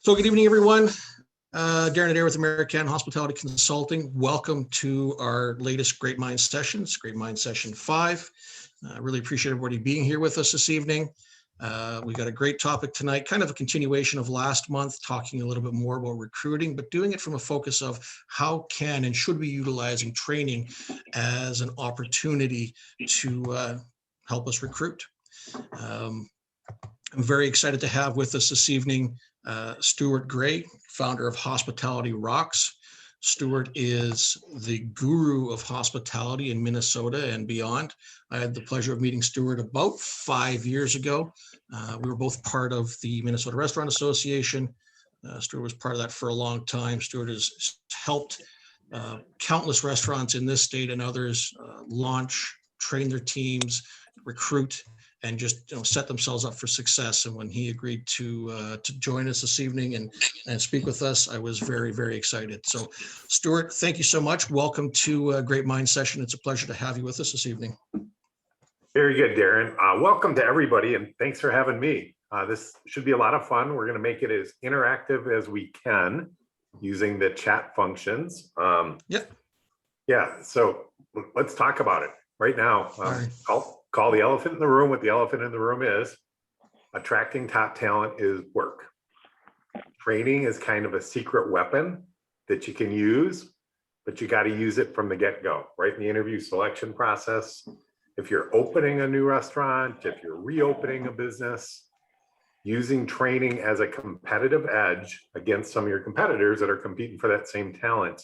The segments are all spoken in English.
So good evening, everyone. Darren Adair with American Hospitality Consulting. Welcome to our latest Great Minds sessions, Great Minds Session 5. I really appreciate everybody being here with us this evening. We got a great topic tonight, kind of a continuation of last month, talking a little bit more about recruiting, but doing it from a focus of how can and should we utilizing training as an opportunity to help us recruit. I'm very excited to have with us this evening Stuart Gray, founder of Hospitality Rocks. Stuart is the guru of hospitality in Minnesota and beyond. I had the pleasure of meeting Stuart about 5 years ago. We were both part of the Minnesota Restaurant Association. Stuart was part of that for a long time. Stuart has helped countless restaurants in this state and others launch, train their teams, recruit, and just set themselves up for success. And when he agreed to join us this evening and speak with us, I was very, very excited. So, Stuart, thank you so much. Welcome to Great Minds Session. It's a pleasure to have you with us this evening. Very good, Darren. Welcome to everybody, and thanks for having me. This should be a lot of fun. We're going to make it as interactive as we can using the chat functions. Yeah, so let's talk about it right now. Call the elephant in the room. What the elephant in the room is, attracting top talent is work. Training is kind of a secret weapon that you can use, but you got to use it from the get-go, right in the interview selection process. If you're opening a new restaurant, if you're reopening a business, using training as a competitive edge against some of your competitors that are competing for that same talent,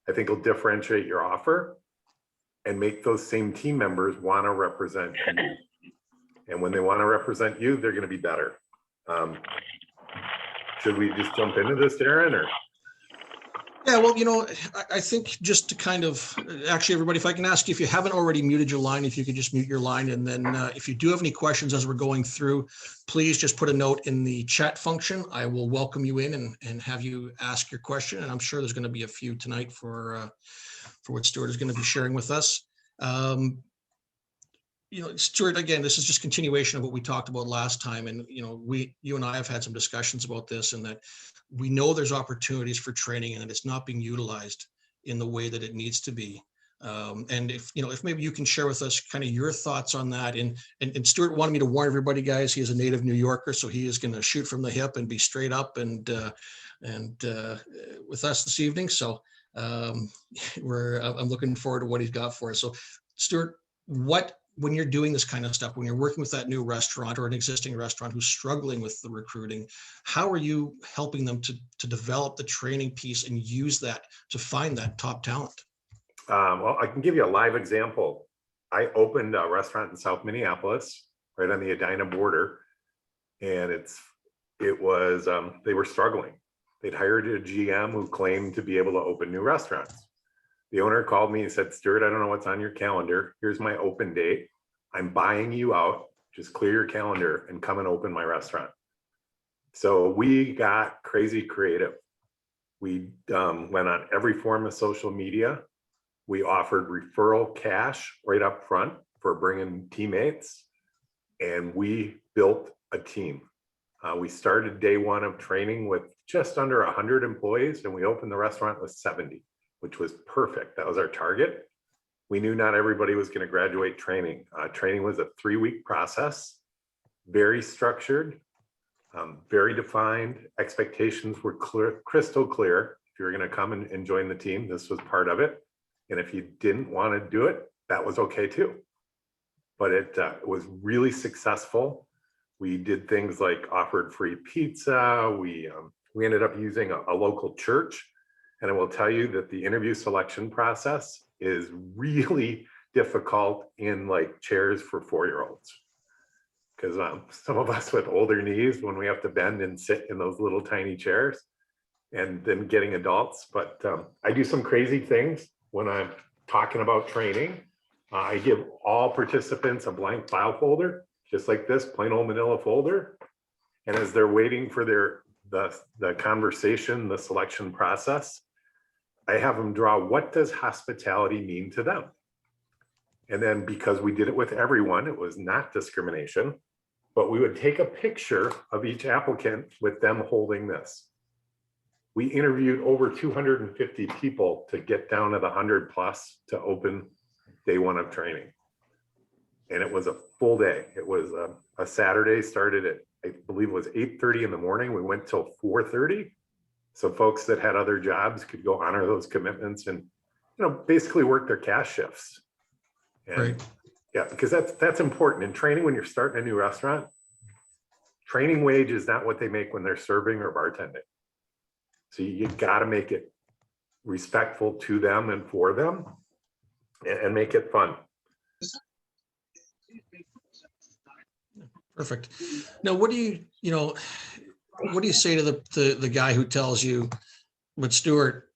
I think will differentiate your offer and make those same team members want to represent you. And when they want to represent you, they're going to be better. Should we just jump into this, Darren? Or? Yeah, well, I think just to kind of, actually, everybody, if I can ask you, if you haven't already muted your line, if you could just mute your line. And then if you do have any questions as we're going through, please just put a note in the chat function. I will welcome you in and have you ask your question. And I'm sure there's going to be a few tonight for what Stuart is going to be sharing with us. Stuart, again, this is just continuation of what we talked about last time. And, you and I have had some discussions about this, and that we know there's opportunities for training and that it's not being utilized in the way that it needs to be. And if maybe you can share with us kind of your thoughts on that. And Stuart wanted me to warn everybody, guys, he is a native New Yorker, so he is going to shoot from the hip and be straight up and with us this evening. So I'm looking forward to what he's got for us. So Stuart, when you're doing this kind of stuff, when you're working with that new restaurant or an existing restaurant who's struggling with the recruiting, how are you helping them to develop the training piece and use that to find that top talent? Well, I can give you a live example. I opened a restaurant in South Minneapolis, right on the Edina border, and they were struggling. They'd hired a GM who claimed to be able to open new restaurants. The owner called me and said, Stuart, I don't know what's on your calendar. Here's my open date. I'm buying you out. Just clear your calendar and come and open my restaurant. So we got crazy creative. We went on every form of social media. We offered referral cash right up front for bringing teammates, and we built a team. We started day one of training with just under 100 employees, and we opened the restaurant with 70. Which was perfect. That was our target. We knew not everybody was going to graduate training. Training was a 3-week process, very structured, very defined. Expectations were clear, crystal clear. If you were going to come and join the team, this was part of it. And if you didn't want to do it, that was okay too. But it was really successful. We did things like offered free pizza. We ended up using a local church. And I will tell you that the interview selection process is really difficult in like chairs for 4-year-olds. Because some of us with older knees, when we have to bend and sit in those little tiny chairs, and then getting adults. But I do some crazy things when I'm talking about training. I give all participants a blank file folder, just like this, plain old manila folder. And as they're waiting for the conversation, the selection process, I have them draw, what does hospitality mean to them? And then, because we did it with everyone, it was not discrimination, but we would take a picture of each applicant with them holding this. We interviewed over 250 people to get down to the 100 plus to open day one of training. And it was a full day. It was a Saturday, started at, I believe it was 8:30 in the morning. We went till 4:30. So folks that had other jobs could go honor those commitments and, basically work their cash shifts. And Right. yeah, because that's important in training. When you're starting a new restaurant, training wage is not what they make when they're serving or bartending. So you got to make it respectful to them and for them, and make it fun. Perfect. Now, what do you say to the guy who tells you, but Stuart,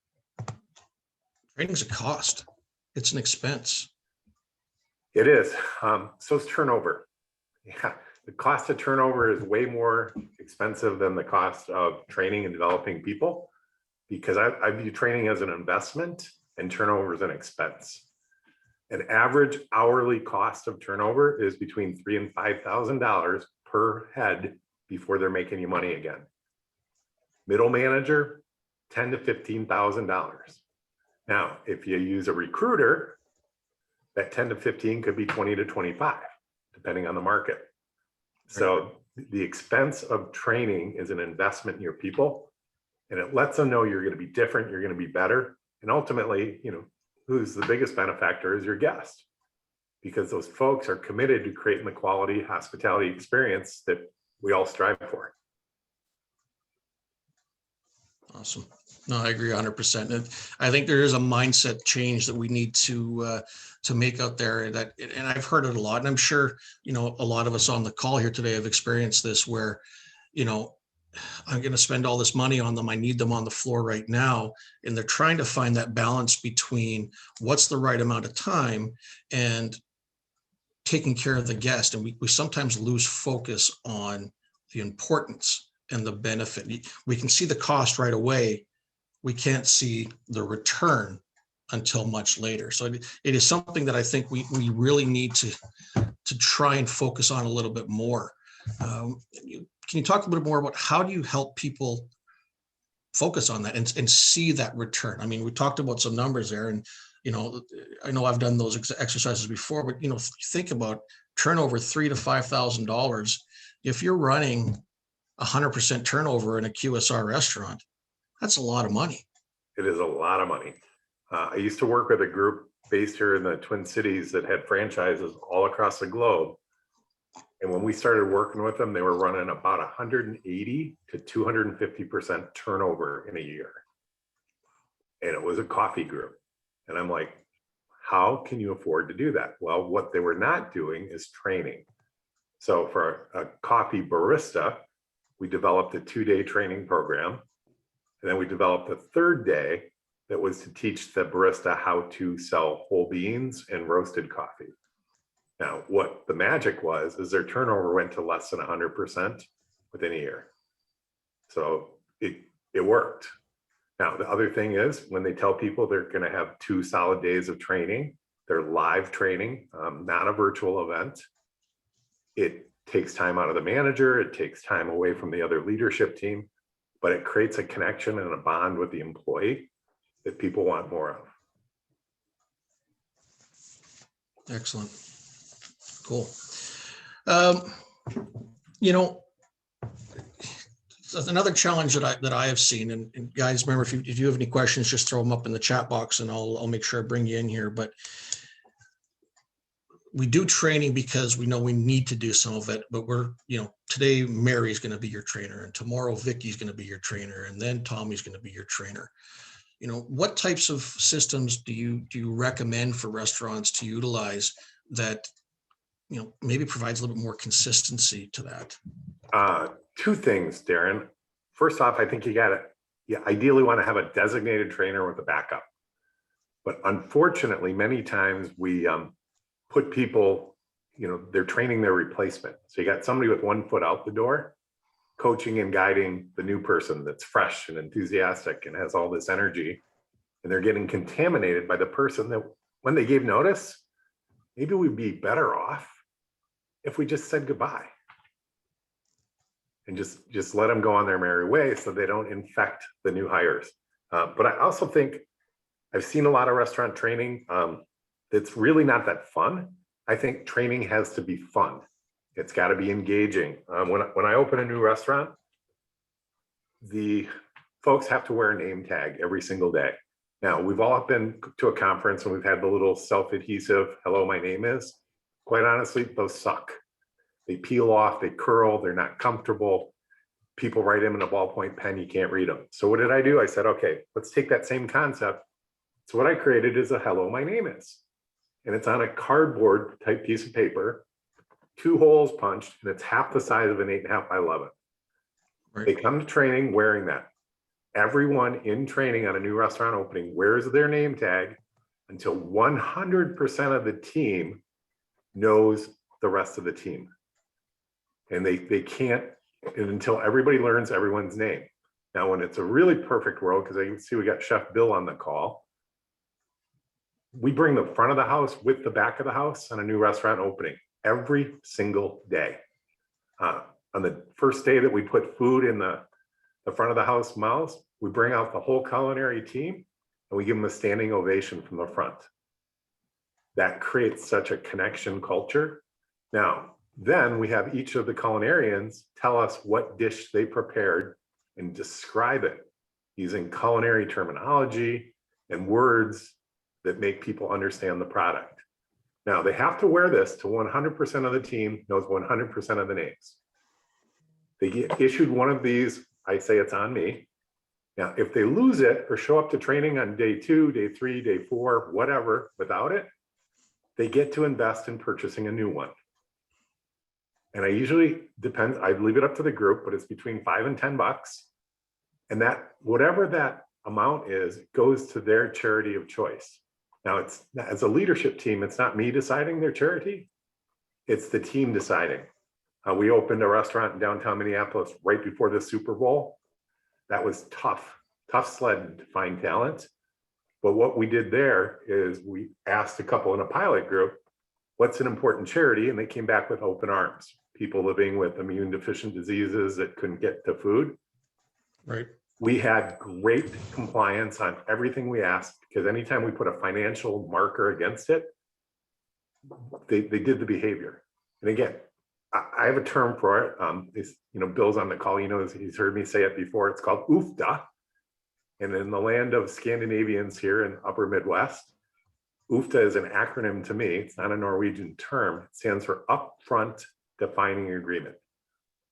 training's a cost. It's an expense. It is. So is turnover. Yeah, the cost of turnover is way more expensive than the cost of training and developing people, because I view training as an investment and turnover as an expense. An average hourly cost of turnover is between $3,000 and $5,000 per head before they're making you money again. Middle manager, $10,000 to $15,000. Now, if you use a recruiter, that 10 to 15 could be 20 to 25, depending on the market. So the expense of training is an investment in your people, and it lets them know you're going to be different, you're going to be better. And ultimately, who's the biggest benefactor is your guest, because those folks are committed to creating the quality hospitality experience that we all strive for. Awesome. No, I agree 100%. And I think there is a mindset change that we need to make out there, and I've heard it a lot, and I'm sure, a lot of us on the call here today have experienced this where, I'm going to spend all this money on them. I need them on the floor right now. And they're trying to find that balance between what's the right amount of time and taking care of the guest. And we sometimes lose focus on the importance and the benefit. We can see the cost right away. We can't see the return until much later. So it is something that I think we really need to try and focus on a little bit more. Can you talk a little more about how do you help people focus on that and see that return? I mean, we talked about some numbers there, and I know I've done those exercises before, but think about turnover $3,000 to $5,000. If you're running 100% turnover in a QSR restaurant, that's a lot of money. It is a lot of money. I used to work with a group based here in the Twin Cities that had franchises all across the globe. And when we started working with them, they were running about 180 to 250% turnover in a year. And it was a coffee group. And I'm like, how can you afford to do that? Well, what they were not doing is training. So for a coffee barista, we developed a 2-day training program. And then we developed a 3rd day that was to teach the barista how to sell whole beans and roasted coffee. Now, what the magic was is their turnover went to less than 100% within a year. So it worked. Now, the other thing is when they tell people they're going to have 2 solid days of training, they're live training, not a virtual event. It takes time out of the manager. It takes time away from the other leadership team, but it creates a connection and a bond with the employee that people want more of. Excellent. Cool. Another challenge that I have seen, and guys, remember, if you have any questions, just throw them up in the chat box and I'll make sure I bring you in here. But we do training because we know we need to do some of it, but today Mary's going to be your trainer, and tomorrow Vicky's going to be your trainer, and then Tommy's going to be your trainer. What types of systems do you recommend for restaurants to utilize that maybe provides a little bit more consistency to that? 2 things, Darren. First off, I think you ideally want to have a designated trainer with a backup. But unfortunately, many times we put people, they're training their replacement. So you got somebody with 1 foot out the door, coaching and guiding the new person that's fresh and enthusiastic and has all this energy. And they're getting contaminated by the person that when they gave notice, maybe we'd be better off if we just said goodbye. and just let them go on their merry way so they don't infect the new hires. But I also think I've seen a lot of restaurant training that's really not that fun. I think training has to be fun. It's got to be engaging. When I open a new restaurant, the folks have to wear a name tag every single day. Now, we've all been to a conference and we've had the little self-adhesive, hello, my name is. Quite honestly, those suck. They peel off, they curl, they're not comfortable. People write them in a ballpoint pen, you can't read them. So what did I do? I said, okay, let's take that same concept. So what I created is a hello, my name is. And it's on a cardboard type piece of paper, 2 holes punched, and it's half the size of an 8.5 by 11. Right. They come to training wearing that. Everyone in training on a new restaurant opening wears their name tag until 100% of the team knows the rest of the team. And they can't, until everybody learns everyone's name. Now, when it's a really perfect world, because I can see we got Chef Bill on the call, we bring the front of the house with the back of the house on a new restaurant opening every single day. On the first day that we put food in the front of the house mouths, we bring out the whole culinary team and we give them a standing ovation from the front. That creates such a connection culture. Now, then we have each of the culinarians tell us what dish they prepared and describe it using culinary terminology and words that make people understand the product. Now, they have to wear this to 100% of the team knows 100% of the names. They get issued one of these, I say it's on me. Now, if they lose it or show up to training on day 2, day 3, day 4, whatever, without it, they get to invest in purchasing a new one. And I usually depends, I leave it up to the group, but it's between $5 and $10. And that, whatever that amount is, goes to their charity of choice. Now, it's as a leadership team, it's not me deciding their charity, it's the team deciding. We opened a restaurant in downtown Minneapolis right before the Super Bowl. That was tough sledding to find talent. But what we did there is we asked a couple in a pilot group, what's an important charity? And they came back with open arms, people living with immune deficient diseases that couldn't get to food. Right. We had great compliance on everything we asked, because anytime we put a financial marker against it, they did the behavior. And again, I have a term for it. Bill's on the call, he's heard me say it before. It's called UFTA. And in the land of Scandinavians here in upper Midwest, UFTA is an acronym to me. It's not a Norwegian term. It stands for Upfront Defining Agreement.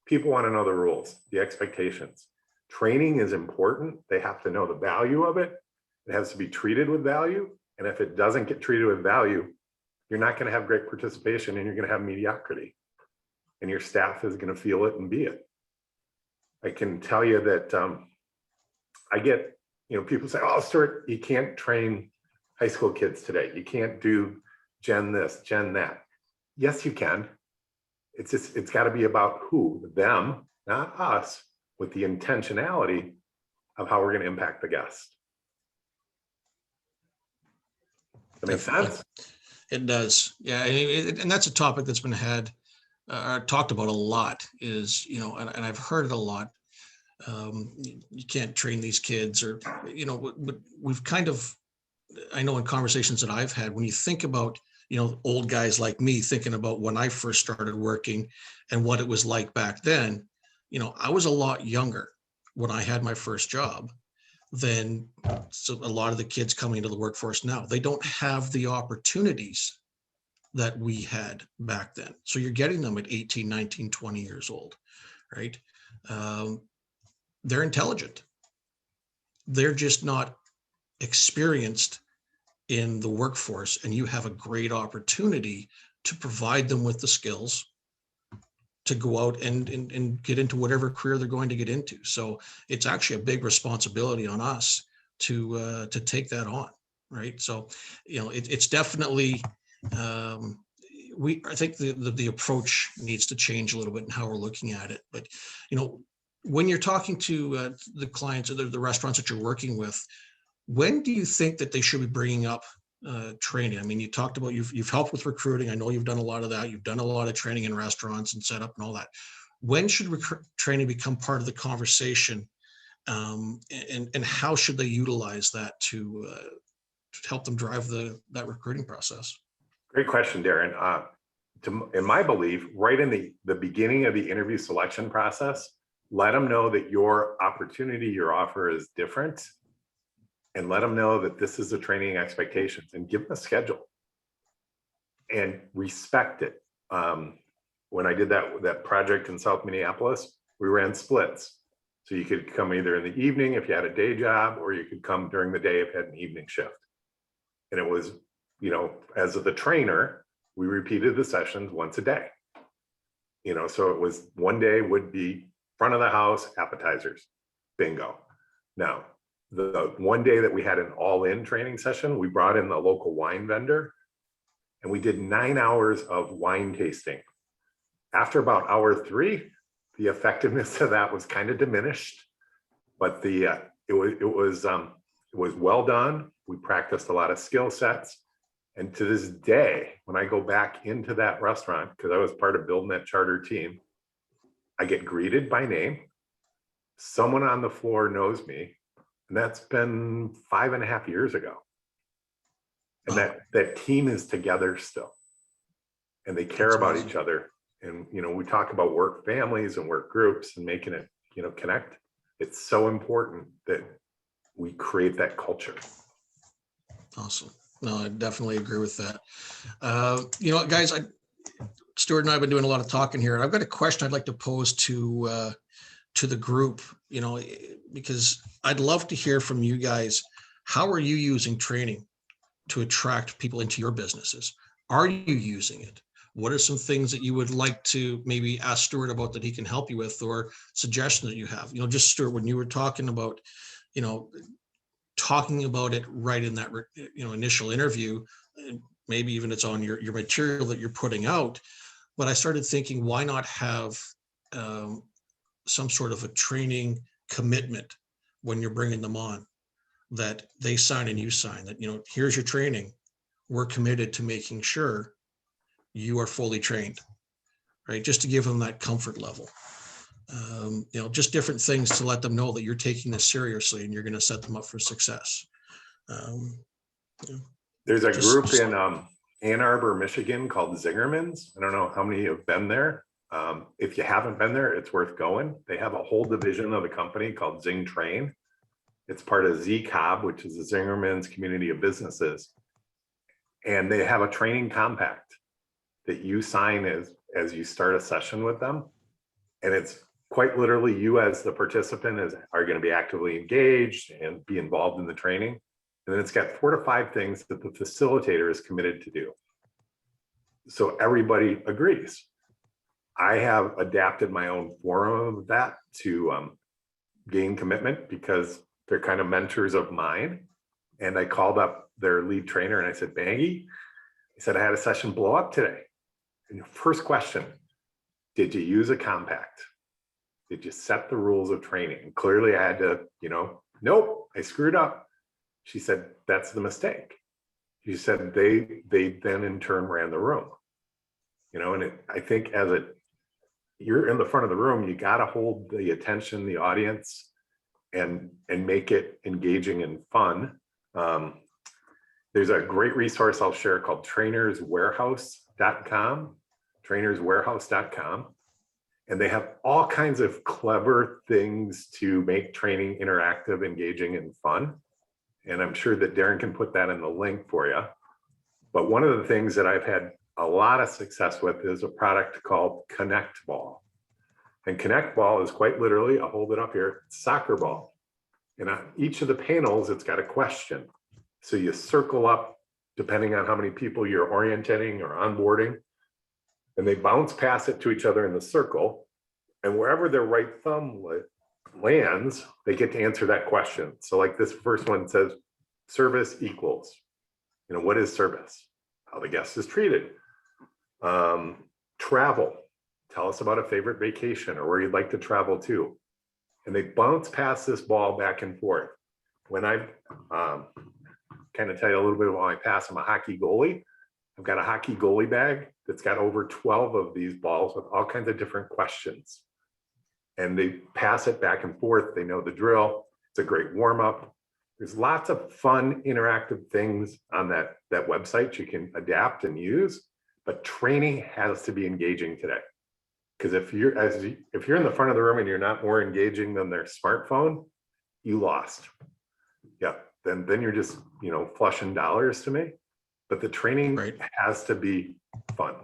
People want to know the rules, the expectations. Training is important. They have to know the value of it. It has to be treated with value. And if it doesn't get treated with value, you're not going to have great participation and you're going to have mediocrity. And your staff is going to feel it and be it. I can tell you that I get, people say, oh, Stuart, you can't train high school kids today. You can't do gen this, gen that. Yes, you can. It's got to be about who, them, not us, with the intentionality of how we're going to impact the guest. That makes sense? It does. Yeah. And that's a topic that's been talked about a lot is, and I've heard it a lot. You can't train these kids but we've kind of, I know in conversations that I've had, when you think about, old guys like me thinking about when I first started working and what it was like back then, I was a lot younger when I had my first job than a lot of the kids coming into the workforce now. They don't have the opportunities that we had back then. So you're getting them at 18, 19, 20 years old, right? They're intelligent. They're just not experienced in the workforce, and you have a great opportunity to provide them with the skills to go out and get into whatever career they're going to get into. So it's actually a big responsibility on us to take that on, right? So, it's definitely, I think the approach needs to change a little bit in how we're looking at it. But, when you're talking to the clients or the restaurants that you're working with, when do you think that they should be bringing up training? I mean, you talked about you've helped with recruiting. I know you've done a lot of that. You've done a lot of training in restaurants and setup and all that. when should training become part of the conversation, and how should they utilize that to help them drive that recruiting process? Great question, Darren. In my belief, right in the beginning of the interview selection process, let them know that your opportunity, your offer is different, and let them know that this is the training expectations, and give them a schedule and respect it. When I did that project in South Minneapolis, we ran splits. So you could come either in the evening if you had a day job, or you could come during the day if you had an evening shift. And it was, as the trainer, we repeated the sessions once a day. So it was one day would be front of the house, appetizers, bingo. Now, the one day that we had an all-in training session, we brought in the local wine vendor, and we did 9 hours of wine tasting. After about hour 3, the effectiveness of that was kind of diminished, but it was well done. We practiced a lot of skill sets. And to this day, when I go back into that restaurant, because I was part of building that charter team, I get greeted by name. Someone on the floor knows me. And that's been 5.5 years ago. And that team is together still. And they care about each other. And, we talk about work families and work groups and making it, connect. It's so important that we create that culture. Awesome. No, I definitely agree with that. Guys, Stuart and I have been doing a lot of talking here, and I've got a question I'd like to pose to the group, because I'd love to hear from you guys. How are you using training to attract people into your businesses? Are you using it? What are some things that you would like to maybe ask Stuart about that he can help you with, or suggestions that you have? Just Stuart, when you were talking about, talking about it right in that, initial interview, maybe even it's on your material that you're putting out. But I started thinking, why not have some sort of a training commitment when you're bringing them on, that they sign and you sign, that, here's your training. We're committed to making sure you are fully trained, right? Just to give them that comfort level. Just different things to let them know that you're taking this seriously and you're going to set them up for success. There's a group in Ann Arbor, Michigan called Zingerman's. I don't know how many have been there. If you haven't been there, it's worth going. They have a whole division of the company called Zing Train. It's part of ZCOB, which is the Zingerman's community of businesses. And they have a training compact that you sign as you start a session with them. And it's quite literally you as the participant are going to be actively engaged and be involved in the training. And then it's got 4 to 5 things that the facilitator is committed to do. So everybody agrees. I have adapted my own form of that to gain commitment, because they're kind of mentors of mine. And I called up their lead trainer and I said, Maggie, I said, I had a session blow up today. And first question, did you use a compact? Did you set the rules of training? And clearly I had to, nope, I screwed up. She said, that's the mistake. She said, they then in turn ran the room, and I think you're in the front of the room, you got to hold the attention, the audience, and make it engaging and fun. There's a great resource I'll share called trainerswarehouse.com. And they have all kinds of clever things to make training interactive, engaging, and fun. And I'm sure that Darren can put that in the link for you. But one of the things that I've had a lot of success with is a product called Connect Ball. And Connect Ball is quite literally, I'll hold it up here, soccer ball. And on each of the panels, it's got a question. So you circle up, depending on how many people you're orienting or onboarding, and they bounce pass it to each other in the circle. And wherever their right thumb lands, they get to answer that question. So like this first one says, service equals, what is service? How the guest is treated. Travel, tell us about a favorite vacation or where you'd like to travel to. And they bounce past this ball back and forth. When I kind of tell you a little bit about my past, I'm a hockey goalie. I've got a hockey goalie bag that's got over 12 of these balls with all kinds of different questions. and they pass it back and forth. They know the drill. It's a great warm up. There's lots of fun interactive things on that website you can adapt and use, but training has to be engaging today. Because if you're in the front of the room and you're not more engaging than their smartphone, you lost. Yeah, then you're just, flushing dollars to me. But the training has to be fun.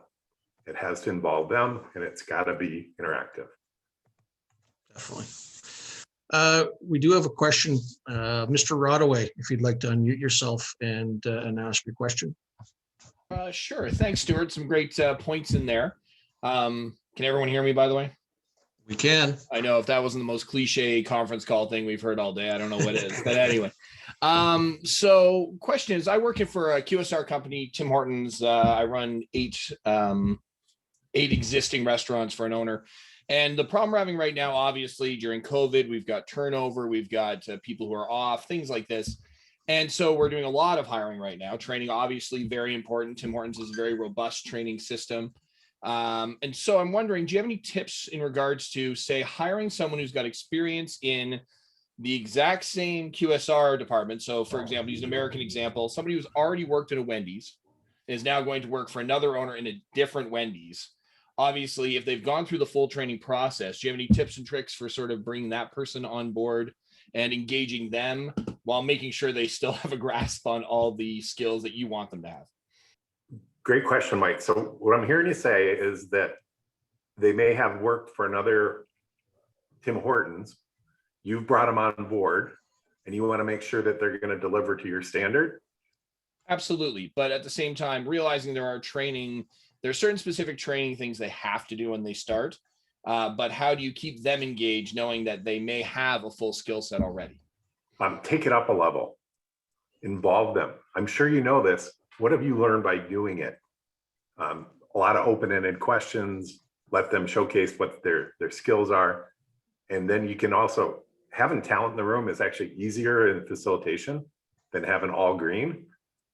It has to involve them, and it's got to be interactive. Definitely. We do have a question, Mr. Rodaway, if you'd like to unmute yourself and ask your question. Sure. Thanks, Stuart. Some great points in there. Can everyone hear me, by the way? We can. I know if that wasn't the most cliche conference call thing we've heard all day, I don't know what is. But anyway, so question is, I work for a QSR company, Tim Hortons. I run eight existing restaurants for an owner. And the problem we're having right now, obviously, during COVID, we've got turnover, we've got people who are off, things like this. And so we're doing a lot of hiring right now. Training, obviously, very important. Tim Hortons is a very robust training system. And so I'm wondering, do you have any tips in regards to, say, hiring someone who's got experience in the exact same QSR department? So, for example, use an American example, somebody who's already worked at a Wendy's is now going to work for another owner in a different Wendy's. Obviously, if they've gone through the full training process, do you have any tips and tricks for sort of bringing that person on board and engaging them while making sure they still have a grasp on all the skills that you want them to have? Great question, Mike. So what I'm hearing you say is that they may have worked for another Tim Hortons. You've brought them on board and you want to make sure that they're going to deliver to your standard. Absolutely. But at the same time, realizing there are certain specific training things they have to do when they start. But how do you keep them engaged knowing that they may have a full skill set already? Take it up a level, involve them. I'm sure you know this. What have you learned by doing it? A lot of open-ended questions, let them showcase what their skills are. And then you can also, having talent in the room is actually easier in facilitation than having all green,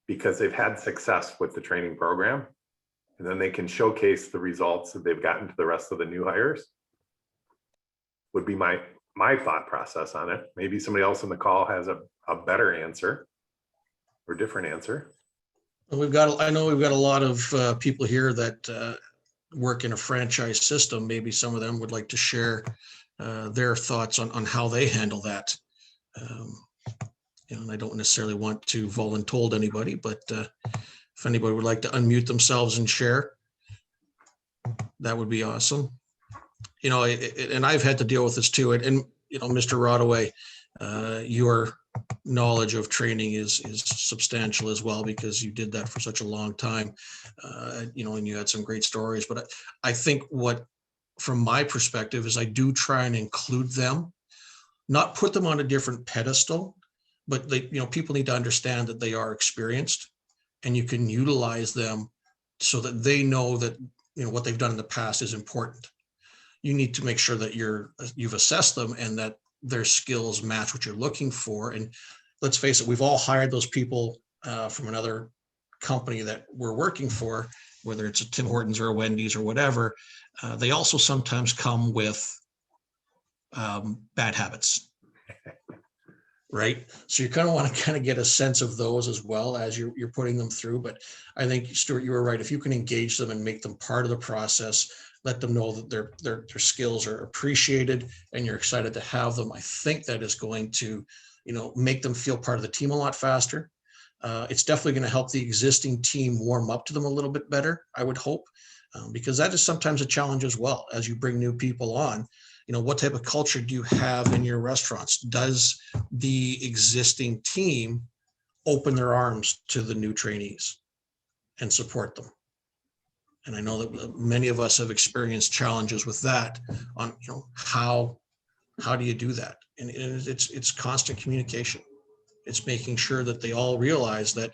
because they've had success with the training program. And then they can showcase the results that they've gotten to the rest of the new hires. Would be my thought process on it. Maybe somebody else on the call has a better answer or different answer. I know we've got a lot of people here that work in a franchise system. Maybe some of them would like to share their thoughts on how they handle that. And I don't necessarily want to voluntold anybody, but if anybody would like to unmute themselves and share, that would be awesome. And I've had to deal with this too. And Mr. Rodaway, your knowledge of training is substantial as well, because you did that for such a long time, and you had some great stories. But I think from my perspective, is I do try and include them, not put them on a different pedestal, but people need to understand that they are experienced, and you can utilize them so that they know that what they've done in the past is important. You need to make sure that you've assessed them and that their skills match what you're looking for. And let's face it, we've all hired those people from another company that we're working for, whether it's a Tim Hortons or a Wendy's or whatever. They also sometimes come with bad habits, right? So you kind of want to get a sense of those as well as you're putting them through. But I think, Stuart, you were right. If you can engage them and make them part of the process, let them know that their skills are appreciated and you're excited to have them, I think that is going to, make them feel part of the team a lot faster. It's definitely going to help the existing team warm up to them a little bit better, I would hope, because that is sometimes a challenge as well. As you bring new people on, what type of culture do you have in your restaurants? Does the existing team open their arms to the new trainees and support them? And I know that many of us have experienced challenges with that on, how do you do that? And it's constant communication. It's making sure that they all realize that,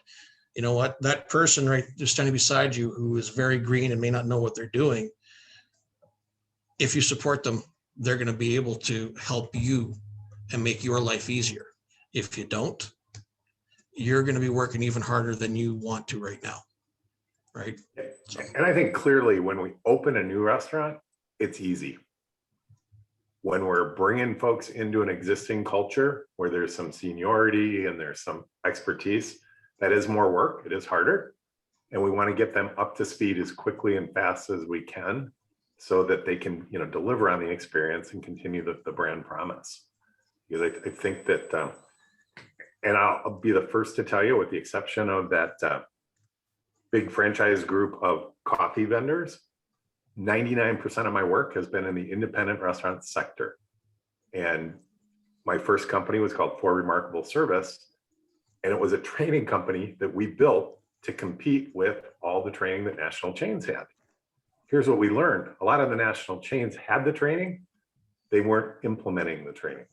that person right just standing beside you who is very green and may not know what they're doing, if you support them, they're going to be able to help you and make your life easier. If you don't, you're going to be working even harder than you want to right now. Right. So. And I think clearly when we open a new restaurant, it's easy. when we're bringing folks into an existing culture where there's some seniority and there's some expertise, that is more work, it is harder. And we want to get them up to speed as quickly and fast as we can so that they can, deliver on the experience and continue the brand promise. Because I think that, and I'll be the first to tell you, with the exception of that big franchise group of coffee vendors, 99% of my work has been in the independent restaurant sector. And my first company was called For Remarkable Service. And it was a training company that we built to compete with all the training that national chains had. Here's what we learned. A lot of the national chains had the training, they weren't implementing the training.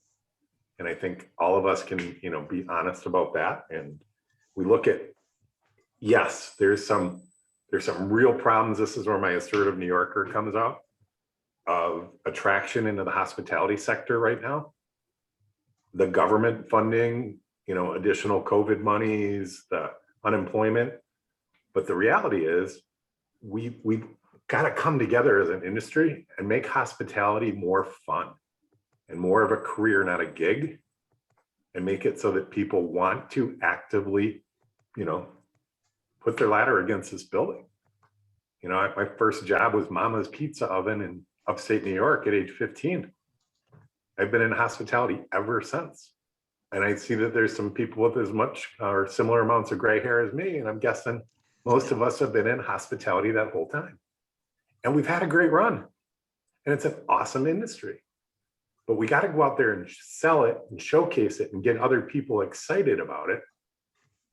And I think all of us can, be honest about that. And we look at, yes, there's some real problems. This is where my assertive New Yorker comes out, of attraction into the hospitality sector right now. The government funding, additional COVID monies, the unemployment. But the reality is we've got to come together as an industry and make hospitality more fun and more of a career, not a gig, and make it so that people want to actively, put their ladder against this building. My first job was Mama's Pizza Oven in upstate New York at age 15. I've been in hospitality ever since. And I see that there's some people with as much or similar amounts of gray hair as me. And I'm guessing most of us have been in hospitality that whole time. And we've had a great run. And it's an awesome industry. But we got to go out there and sell it and showcase it and get other people excited about it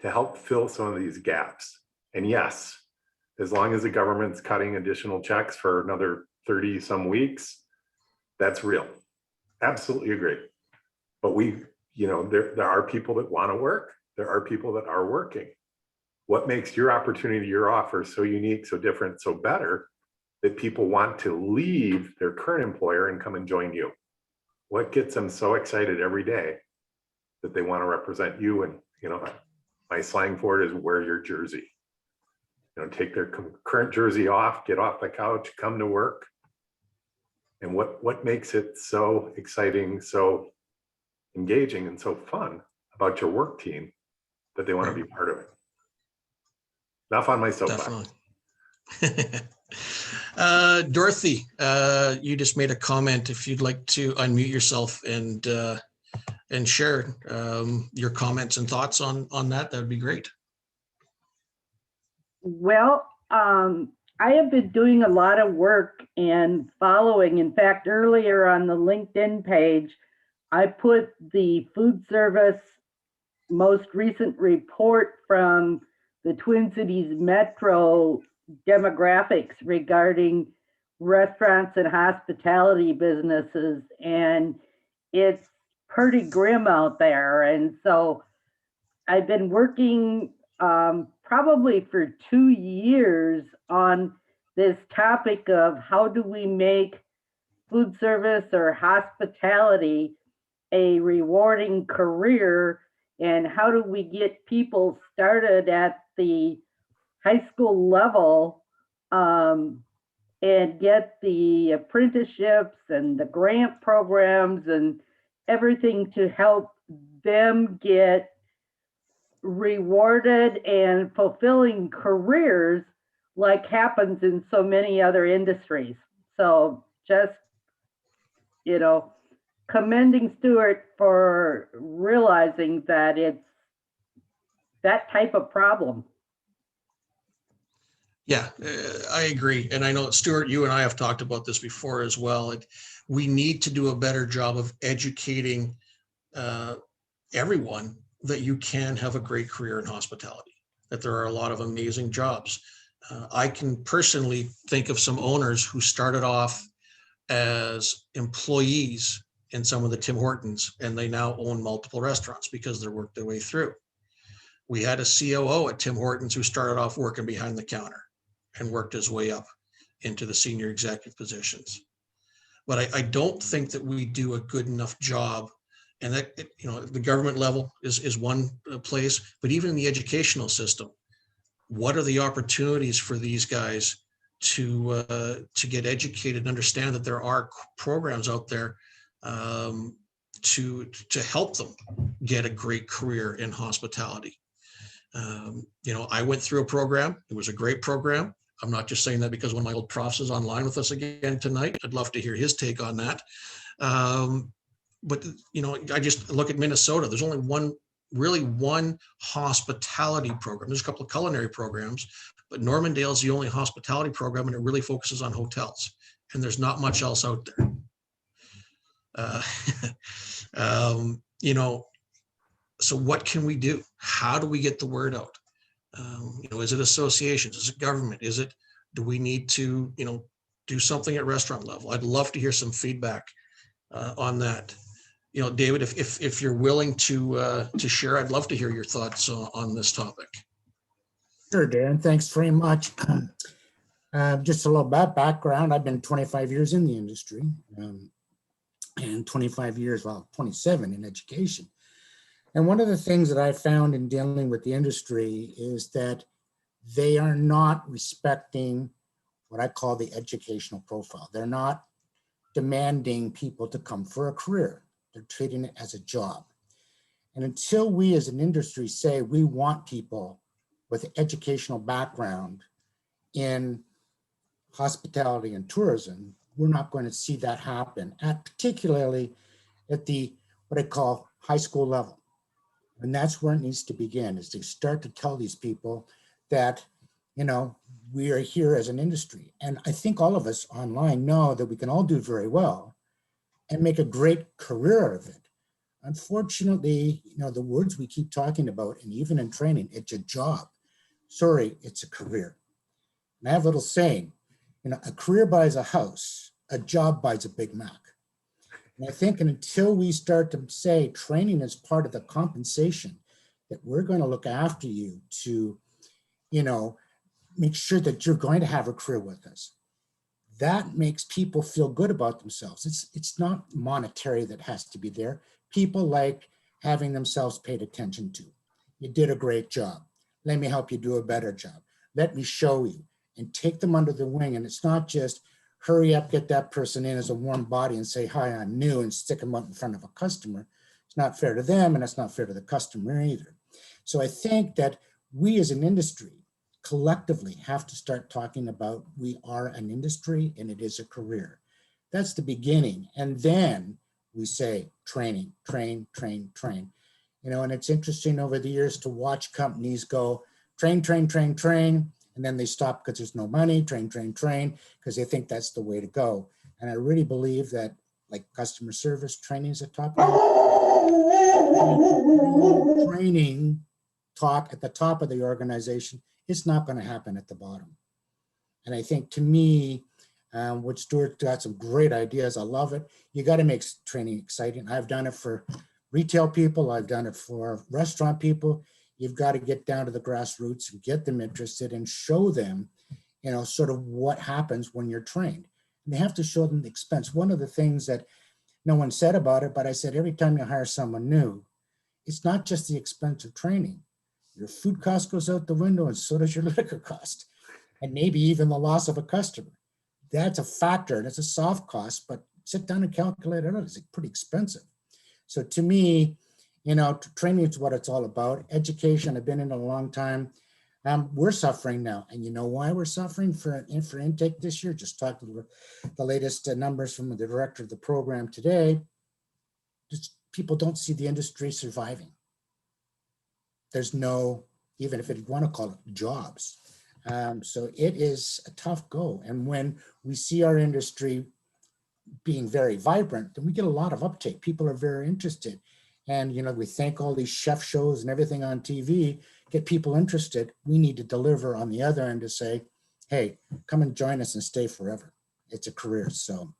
to help fill some of these gaps. And yes, as long as the government's cutting additional checks for another 30 some weeks, that's real. Absolutely agree. But there are people that want to work. There are people that are working. What makes your opportunity, your offer so unique, so different, so better that people want to leave their current employer and come and join you? What gets them so excited every day that they want to represent you? And, my slang for it is wear your jersey. Take their current jersey off, get off the couch, come to work. And what makes it so exciting, so engaging, and so fun about your work team that they want to be part of it? Enough on my soapbox. Definitely. Dorothy, you just made a comment. If you'd like to unmute yourself and share your comments and thoughts on that would be great. Well, I have been doing a lot of work and following. In fact, earlier on the LinkedIn page, I put the food service most recent report from the Twin Cities Metro demographics regarding restaurants and hospitality businesses. And it's pretty grim out there. And so I've been working probably for 2 years on this topic of how do we make food service or hospitality a rewarding career, and how do we get people started at the high school level and get the apprenticeships and the grant programs and everything to help them get rewarded and fulfilling careers like happens in so many other industries. So just, commending Stuart for realizing that it's that type of problem. Yeah, I agree. And I know, Stuart, you and I have talked about this before as well. We need to do a better job of educating everyone that you can have a great career in hospitality, that there are a lot of amazing jobs. I can personally think of some owners who started off as employees in some of the Tim Hortons, and they now own multiple restaurants because they worked their way through. We had a COO at Tim Hortons who started off working behind the counter and worked his way up into the senior executive positions. But I don't think that we do a good enough job, and that, the government level is one place, but even in the educational system, what are the opportunities for these guys to get educated and understand that there are programs out there to help them get a great career in hospitality. I went through a program. It was a great program. I'm not just saying that because one of my old profs is online with us again tonight. I'd love to hear his take on that. But I just look at Minnesota. There's only one hospitality program. There's a couple of culinary programs, but Normandale is the only hospitality program, and it really focuses on hotels. And there's not much else out there. So what can we do? How do we get the word out? Is it associations? Is it government? Do we need to, do something at restaurant level? I'd love to hear some feedback on that. David, if you're willing to share, I'd love to hear your thoughts on this topic. Sure, Darren. Thanks very much. Just a little background. I've been 25 years in the industry and 25 years, 27 in education. And one of the things that I found in dealing with the industry is that they are not respecting what I call the educational profile. They're not demanding people to come for a career. They're treating it as a job. And until we as an industry say we want people with educational background in hospitality and tourism, we're not going to see that happen, particularly at the what I call high school level. And that's where it needs to begin, is to start to tell these people that, we are here as an industry. And I think all of us online know that we can all do very well and make a great career out of it. Unfortunately, the words we keep talking about, and even in training, it's a job. Sorry, it's a career. And I have a little saying, a career buys a house, a job buys a Big Mac. And I think until we start to say training is part of the compensation, that we're going to look after you to, make sure that you're going to have a career with us. That makes people feel good about themselves. It's not monetary that has to be there. People like having themselves paid attention to. You did a great job. Let me help you do a better job. Let me show you, and take them under the wing. And it's not just hurry up, get that person in as a warm body and say, hi, I'm new, and stick them up in front of a customer. It's not fair to them, and it's not fair to the customer either. So I think that we as an industry collectively have to start talking about we are an industry and it is a career. That's the beginning. And then we say training, train. And it's interesting over the years to watch companies go train, and then they stop because there's no money, train, because they think that's the way to go. And I really believe that, like customer service, training is a top. Training talk at the top of the organization, it's not going to happen at the bottom. And I think, to me, what Stuart got some great ideas. I love it. You got to make training exciting. I've done it for retail people. I've done it for restaurant people. You've got to get down to the grassroots and get them interested and show them, sort of what happens when you're trained. And they have to show them the expense. One of the things that no one said about it, but I said, every time you hire someone new, it's not just the expense of training. Your food cost goes out the window, and so does your liquor cost, and maybe even the loss of a customer. That's a factor, and it's a soft cost, but sit down and calculate it out. It's pretty expensive. So to me, training is what it's all about. Education, I've been in it a long time. We're suffering now. And you know why we're suffering for intake this year? Just talked to the latest numbers from the director of the program today. Just people don't see the industry surviving. There's no, even if you want to call it, jobs. So it is a tough go. And when we see our industry being very vibrant, then we get a lot of uptake. People are very interested. And, we think all these chef shows and everything on TV get people interested. We need to deliver on the other end to say, hey, come and join us and stay forever. It's a career. So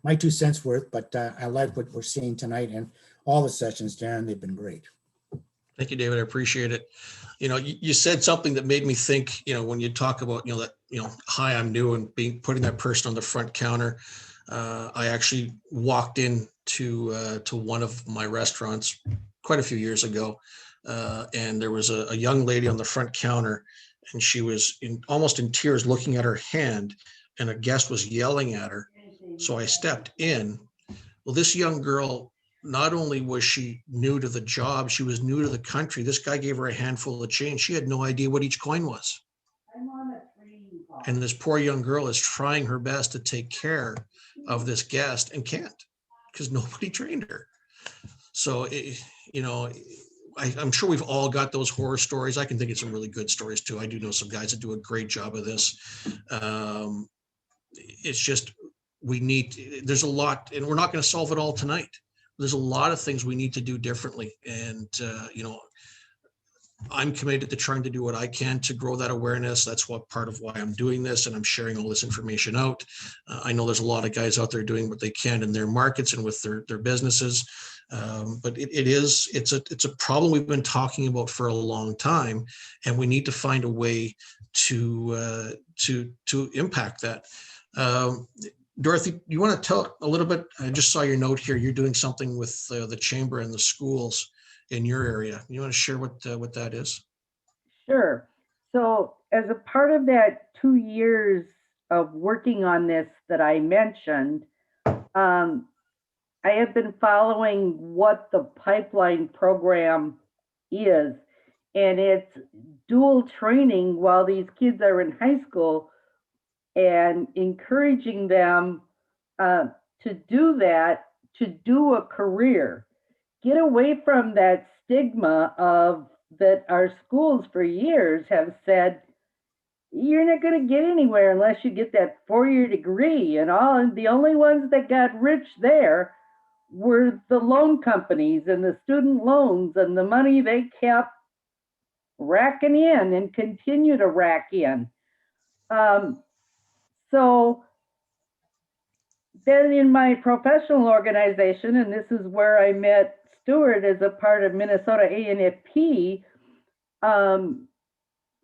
my 2 cents worth, but I like what we're seeing tonight, and all the sessions, Darren, they've been great. Thank you, David. I appreciate it. You said something that made me think, when you talk about, hi, I'm new, and putting that person on the front counter. I actually walked in to one of my restaurants quite a few years ago, and there was a young lady on the front counter, and she was almost in tears looking at her hand, and a guest was yelling at her. So I stepped in, Well, this young girl, not only was she new to the job, she was new to the country. This guy gave her a handful of change. She had no idea what each coin was. And this poor young girl is trying her best to take care of this guest and can't because nobody trained her. So, I'm sure we've all got those horror stories. I can think of some really good stories too. I do know some guys that do a great job of this. It's just, there's a lot, and we're not going to solve it all tonight. There's a lot of things we need to do differently. And, I'm committed to trying to do what I can to grow that awareness. That's what part of why I'm doing this, and I'm sharing all this information out. I know there's a lot of guys out there doing what they can in their markets and with their businesses. But it's a problem we've been talking about for a long time, and we need to find a way to impact that. Dorothy, you want to tell a little bit? I just saw your note here. You're doing something with the chamber and the schools in your area. You want to share what that is? Sure. So as a part of that 2 years of working on this that I mentioned, I have been following what the pipeline program is, and it's dual training while these kids are in high school and encouraging them to do that, to do a career. Get away from that stigma of that our schools for years have said, you're not going to get anywhere unless you get that 4-year degree, and the only ones that got rich there were the loan companies and the student loans and the money they kept racking in and continue to rack in. So then in my professional organization, and this is where I met Stuart as a part of Minnesota ANFP,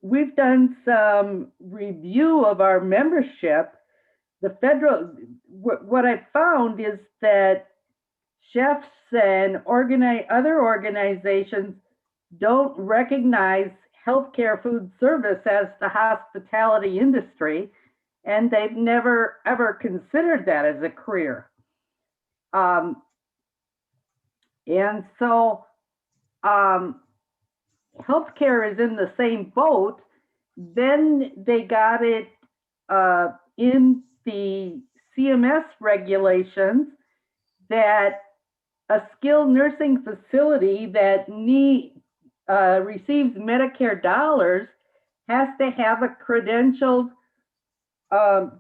we've done some review of our membership. What I found is that chefs and other organizations don't recognize healthcare food service as the hospitality industry, and they've never ever considered that as a career. And so healthcare is in the same boat. Then they got it in the CMS regulations that a skilled nursing facility that receives Medicare dollars has to have a credentialed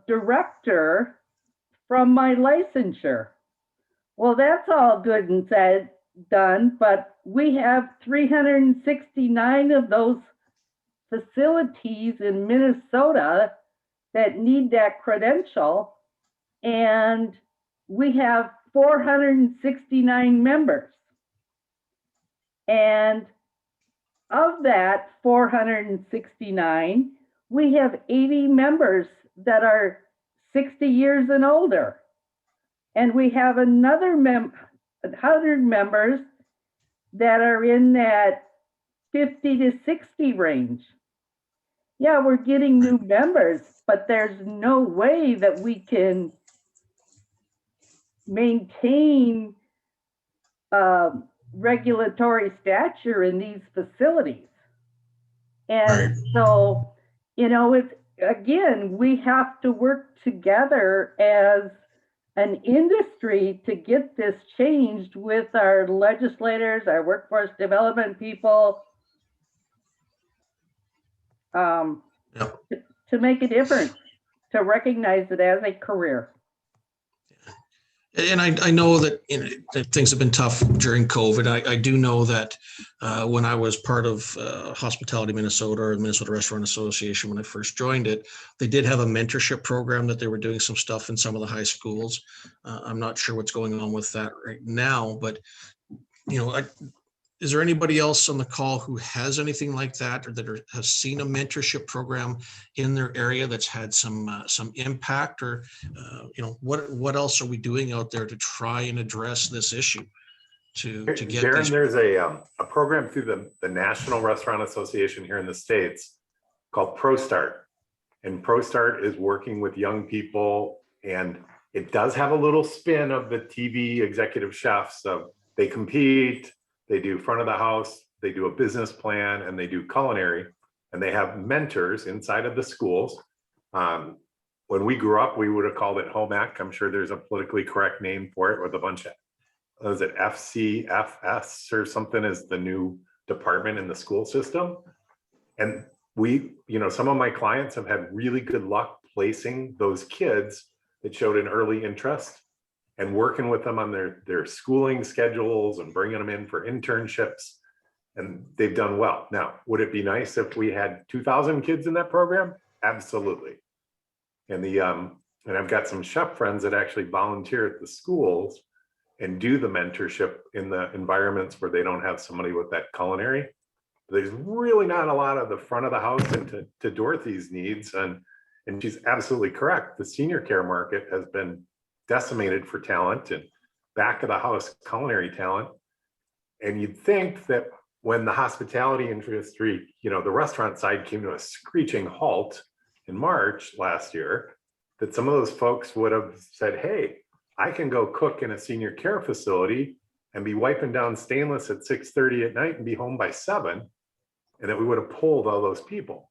director from my licensure. Well, that's all good and done, but we have 369 of those facilities in Minnesota that need that credential, and we have 469 members. And of that 469, we have 80 members that are 60 years and older. And we have another 100 members that are in that 50 to 60 range. Yeah, we're getting new members, but there's no way that we can maintain regulatory stature in these facilities. And so, it's, again, we have to work together as an industry to get this changed with our legislators, our workforce development people, to make a difference, to recognize it as a career. And I know that, that things have been tough during COVID. I do know that when I was part of Hospitality Minnesota or the Minnesota Restaurant Association, when I first joined it, they did have a mentorship program that they were doing some stuff in some of the high schools. I'm not sure what's going on with that right now, but is there anybody else on the call who has anything like that, or that has seen a mentorship program in their area that's had some impact, or what else are we doing out there to try and address this issue? To get Darren, there's a program through the National Restaurant Association here in the States called Prostart, and Prostart is working with young people and It does have a little spin of the TV executive chefs. So they compete, they do front of the house, they do a business plan, and they do culinary, and they have mentors inside of the schools. When we grew up, we would have called it home ec. I'm sure there's a politically correct name for it with a bunch of, was it FCFS or something is the new department in the school system. And we, some of my clients have had really good luck placing those kids that showed an early interest and working with them on their schooling schedules and bringing them in for internships. And they've done well. Now, would it be nice if we had 2,000 kids in that program? Absolutely. And and I've got some chef friends that actually volunteer at the schools and do the mentorship in the environments where they don't have somebody with that culinary. There's really not a lot of the front of the house and to Dorothy's needs. And she's absolutely correct. The senior care market has been decimated for talent and back of the house culinary talent. And you'd think that when the hospitality industry, the restaurant side came to a screeching halt in March last year, that some of those folks would have said, hey, I can go cook in a senior care facility and be wiping down stainless at 6:30 at night and be home by 7, and that we would have pulled all those people.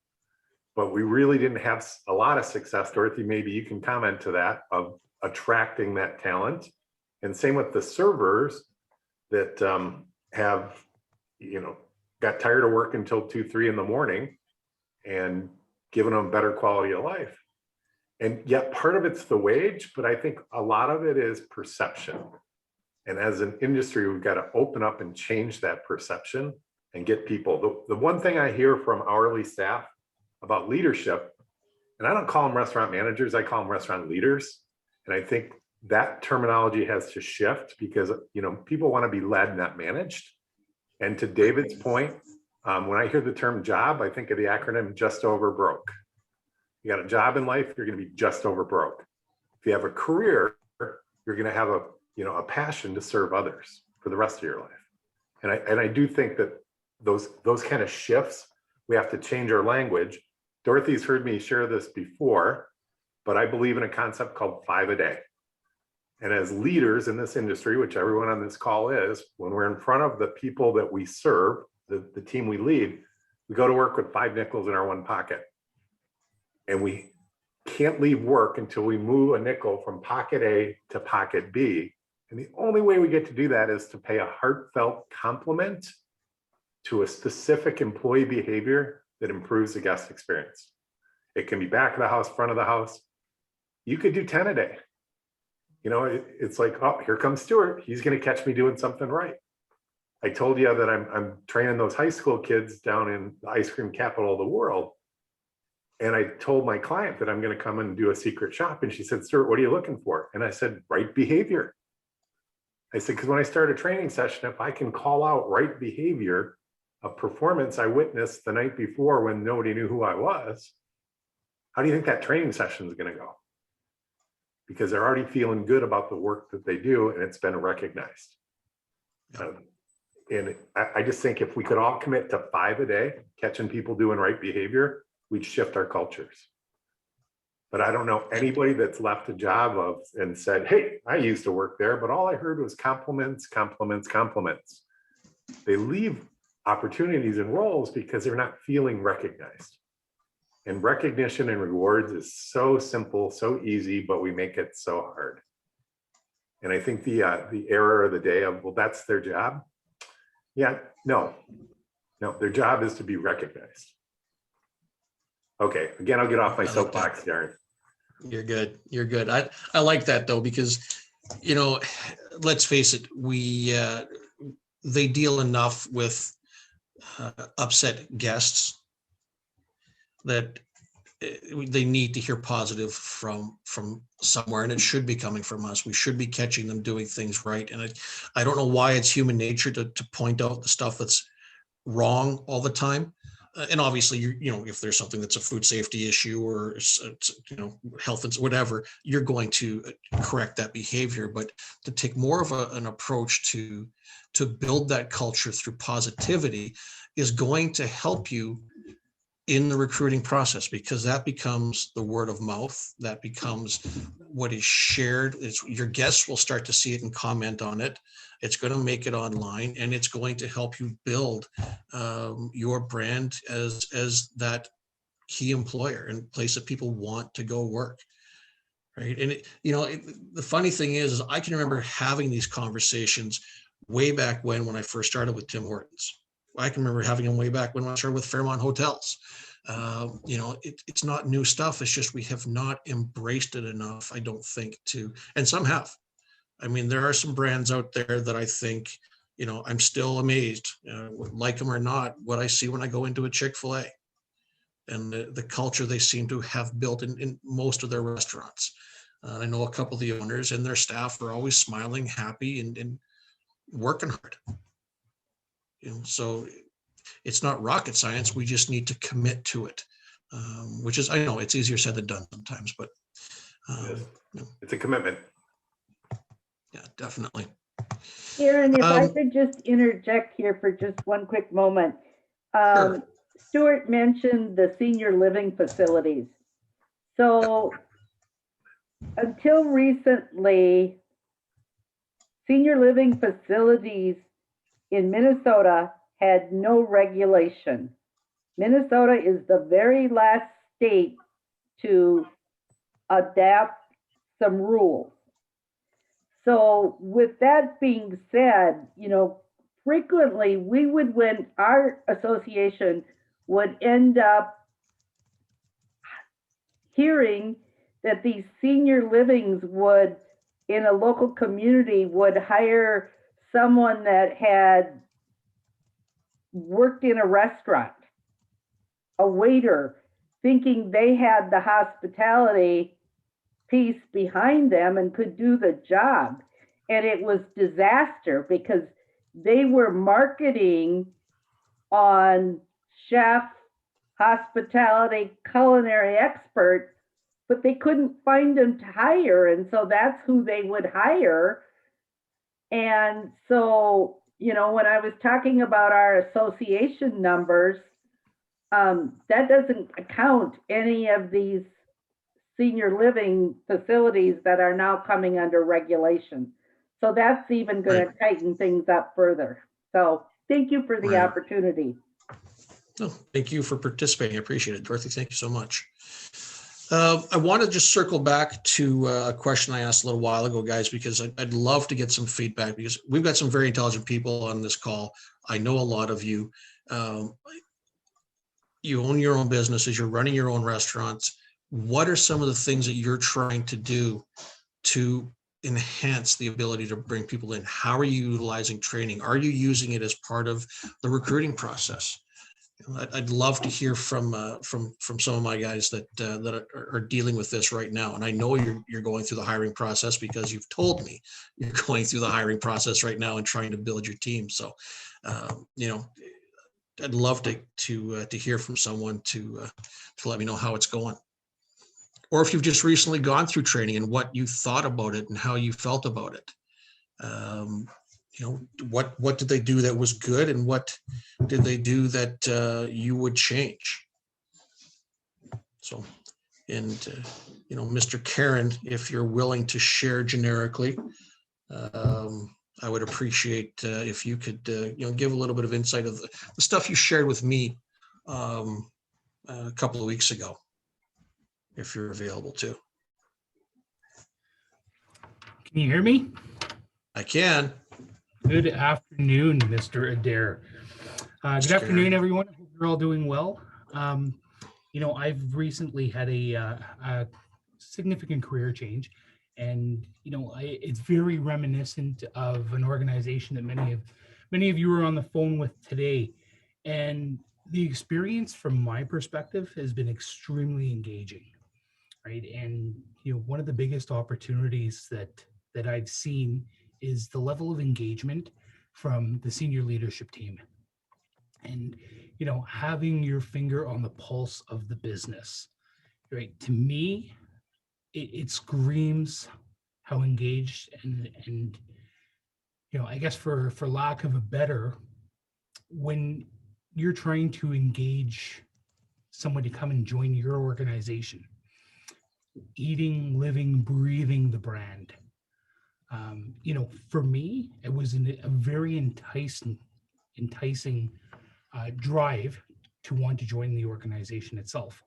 But we really didn't have a lot of success, Dorothy, maybe you can comment to that, of attracting that talent. And same with the servers that have, got tired of working until 2, 3 in the morning and giving them better quality of life. And yet part of it's the wage, but I think a lot of it is perception. And as an industry, we've got to open up and change that perception and get people. The one thing I hear from hourly staff about leadership, and I don't call them restaurant managers, I call them restaurant leaders. And I think that terminology has to shift because, people want to be led, not managed. And to David's point, when I hear the term job, I think of the acronym just over broke. You got a job in life, you're going to be just over broke. If you have a career, you're going to have a passion to serve others for the rest of your life. And I do think that those kind of shifts, we have to change our language. Dorothy's heard me share this before, but I believe in a concept called 5 a day. And as leaders in this industry, which everyone on this call is, when we're in front of the people that we serve, the team we lead, we go to work with 5 nickels in our one pocket. And we can't leave work until we move a nickel from pocket A to pocket B. And the only way we get to do that is to pay a heartfelt compliment to a specific employee behavior that improves the guest experience. It can be back of the house, front of the house. You could do 10 a day. It's like, oh, here comes Stuart. He's going to catch me doing something right. I told you that I'm training those high school kids down in the ice cream capital of the world. And I told my client that I'm going to come and do a secret shop. And she said, Stuart, what are you looking for? And I said, right behavior. I said, because when I start a training session, if I can call out right behavior, a performance I witnessed the night before when nobody knew who I was, how do you think that training session is going to go? Because they're already feeling good about the work that they do, and it's been recognized. And I just think if we could all commit to 5 a day, catching people doing right behavior, we'd shift our cultures. But I don't know anybody that's left a job and said, hey, I used to work there, but all I heard was compliments, compliments, compliments. They leave opportunities and roles because they're not feeling recognized. And recognition and rewards is so simple, so easy, but we make it so hard. And I think the error of the day of, well, that's their job. Yeah, no, their job is to be recognized. Okay, again, I'll get off my soapbox, Darren. You're good. You're good. I like that though, because, let's face it, they deal enough with upset guests that they need to hear positive from somewhere, and it should be coming from us. We should be catching them doing things right. And I don't know why it's human nature to point out the stuff that's wrong all the time. And obviously, if there's something that's a food safety issue or health and whatever, you're going to correct that behavior. But to take more of an approach to build that culture through positivity is going to help you in the recruiting process, because that becomes the word of mouth. That becomes what is shared. It's, your guests will start to see it and comment on it. It's going to make it online, and it's going to help you build your brand as that key employer and place that people want to go work. Right. And the funny thing is I can remember having these conversations way back when I first started with Tim Hortons. I can remember having them way back when I started with Fairmont Hotels. It's not new stuff. It's just we have not embraced it enough, I don't think, and some have. I mean, there are some brands out there that I think, I'm still amazed, like them or not, what I see when I go into a Chick-fil-A and the culture they seem to have built in most of their restaurants. I know a couple of the owners and their staff are always smiling, happy, and working hard. So it's not rocket science. We just need to commit to it, which is, I know it's easier said than done sometimes, but it's a commitment. Yeah, definitely. Aaron, if I could just interject here for just one quick moment. Sure. Stuart mentioned the senior living facilities. So until recently, senior living facilities in Minnesota had no regulation. Minnesota is the very last state to adapt some rules. So with that being said, frequently when our association would end up hearing that these senior livings would, in a local community, would hire someone that had worked in a restaurant, a waiter, thinking they had the hospitality piece behind them and could do the job. And it was disaster because they were marketing on chef, hospitality, culinary expert, but they couldn't find them to hire. And so that's who they would hire. And so, when I was talking about our association numbers, that doesn't account any of these senior living facilities that are now coming under regulation. So that's even going to tighten things up further. So thank you for the opportunity. Oh, thank you for participating. I appreciate it, Dorothy. Thank you so much. I want to just circle back to a question I asked a little while ago, guys, because I'd love to get some feedback, because we've got some very intelligent people on this call. I know a lot of you. You own your own businesses. You're running your own restaurants. What are some of the things that you're trying to do to enhance the ability to bring people in? How are you utilizing training? Are you using it as part of the recruiting process? I'd love to hear from some of my guys that are dealing with this right now. And I know you're going through the hiring process, because you've told me you're going through the hiring process right now and trying to build your team. So, I'd love to hear from someone to let me know how it's going, or if you've just recently gone through training and what you thought about it and how you felt about it. What did they do that was good, and what did they do that you would change? So, and Mr. Karen, if you're willing to share generically, I would appreciate if you could give a little bit of insight of the stuff you shared with me a couple of weeks ago, if you're available to. Can you hear me? I can. Good afternoon, Mr. Adair. Good afternoon, everyone. I hope you're all doing well. I've recently had a significant career change, and it's very reminiscent of an organization that many of you are on the phone with today. And the experience from my perspective has been extremely engaging, right? And one of the biggest opportunities that I've seen is the level of engagement from the senior leadership team, and having your finger on the pulse of the business, right? To me, it screams how engaged and I guess for lack of a better, when you're trying to engage someone to come and join your organization, eating, living, breathing the brand. For me, it was a very enticing drive to want to join the organization itself.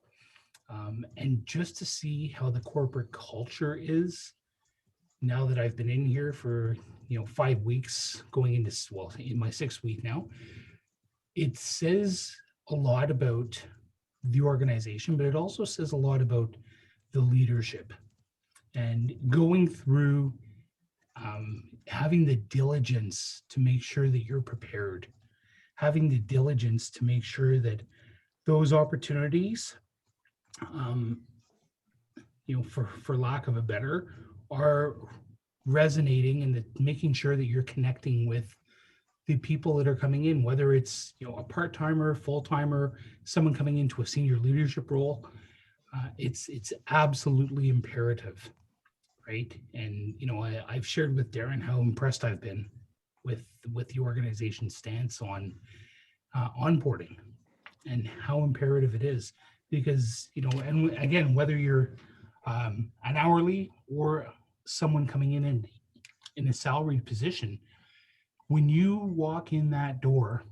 And just to see how the corporate culture is now that I've been in here for 5 weeks, going into in my 6th week now, it says a lot about the organization, but it also says a lot about the leadership and going through having the diligence to make sure that you're prepared, having the diligence to make sure that those opportunities, for lack of a better, are resonating, and making sure that you're connecting with the people that are coming in, whether it's a part-timer, full-timer, someone coming into a senior leadership role. It's absolutely imperative, right? And I've shared with Darren how impressed I've been with the organization's stance on onboarding and how imperative it is, because and again, whether you're an hourly or someone coming in a salaried position, when you walk in that door,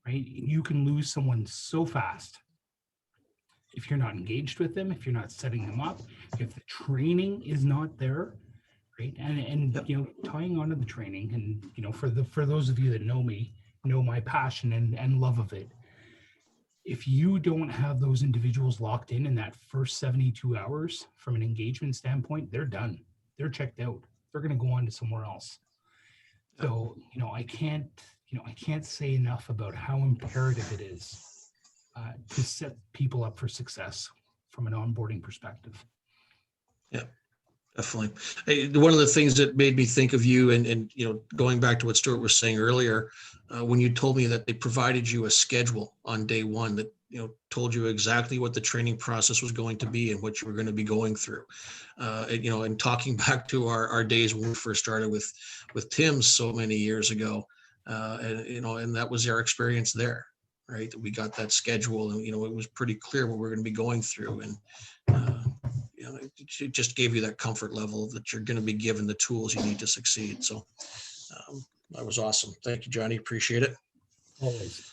right, you can lose someone so fast if you're not engaged with them, if you're not setting them up, if the training is not there, right? And tying onto the training, and for those of you that know me, know my passion and love of it. If you don't have those individuals locked in that first 72 hours from an engagement standpoint, they're done. They're checked out. They're going to go on to somewhere else. So, I can't say enough about how imperative it is to set people up for success from an onboarding perspective. Yeah, definitely. Hey, one of the things that made me think of you, and going back to what Stuart was saying earlier, when you told me that they provided you a schedule on day one that told you exactly what the training process was going to be and what you were going to be going through, and talking back to our days when we first started with Tim so many years ago, and that was our experience there, right? We got that schedule, and it was pretty clear what we're going to be going through, and it just gave you that comfort level that you're going to be given the tools you need to succeed. So that was awesome. Thank you, Johnny. Appreciate it. Always.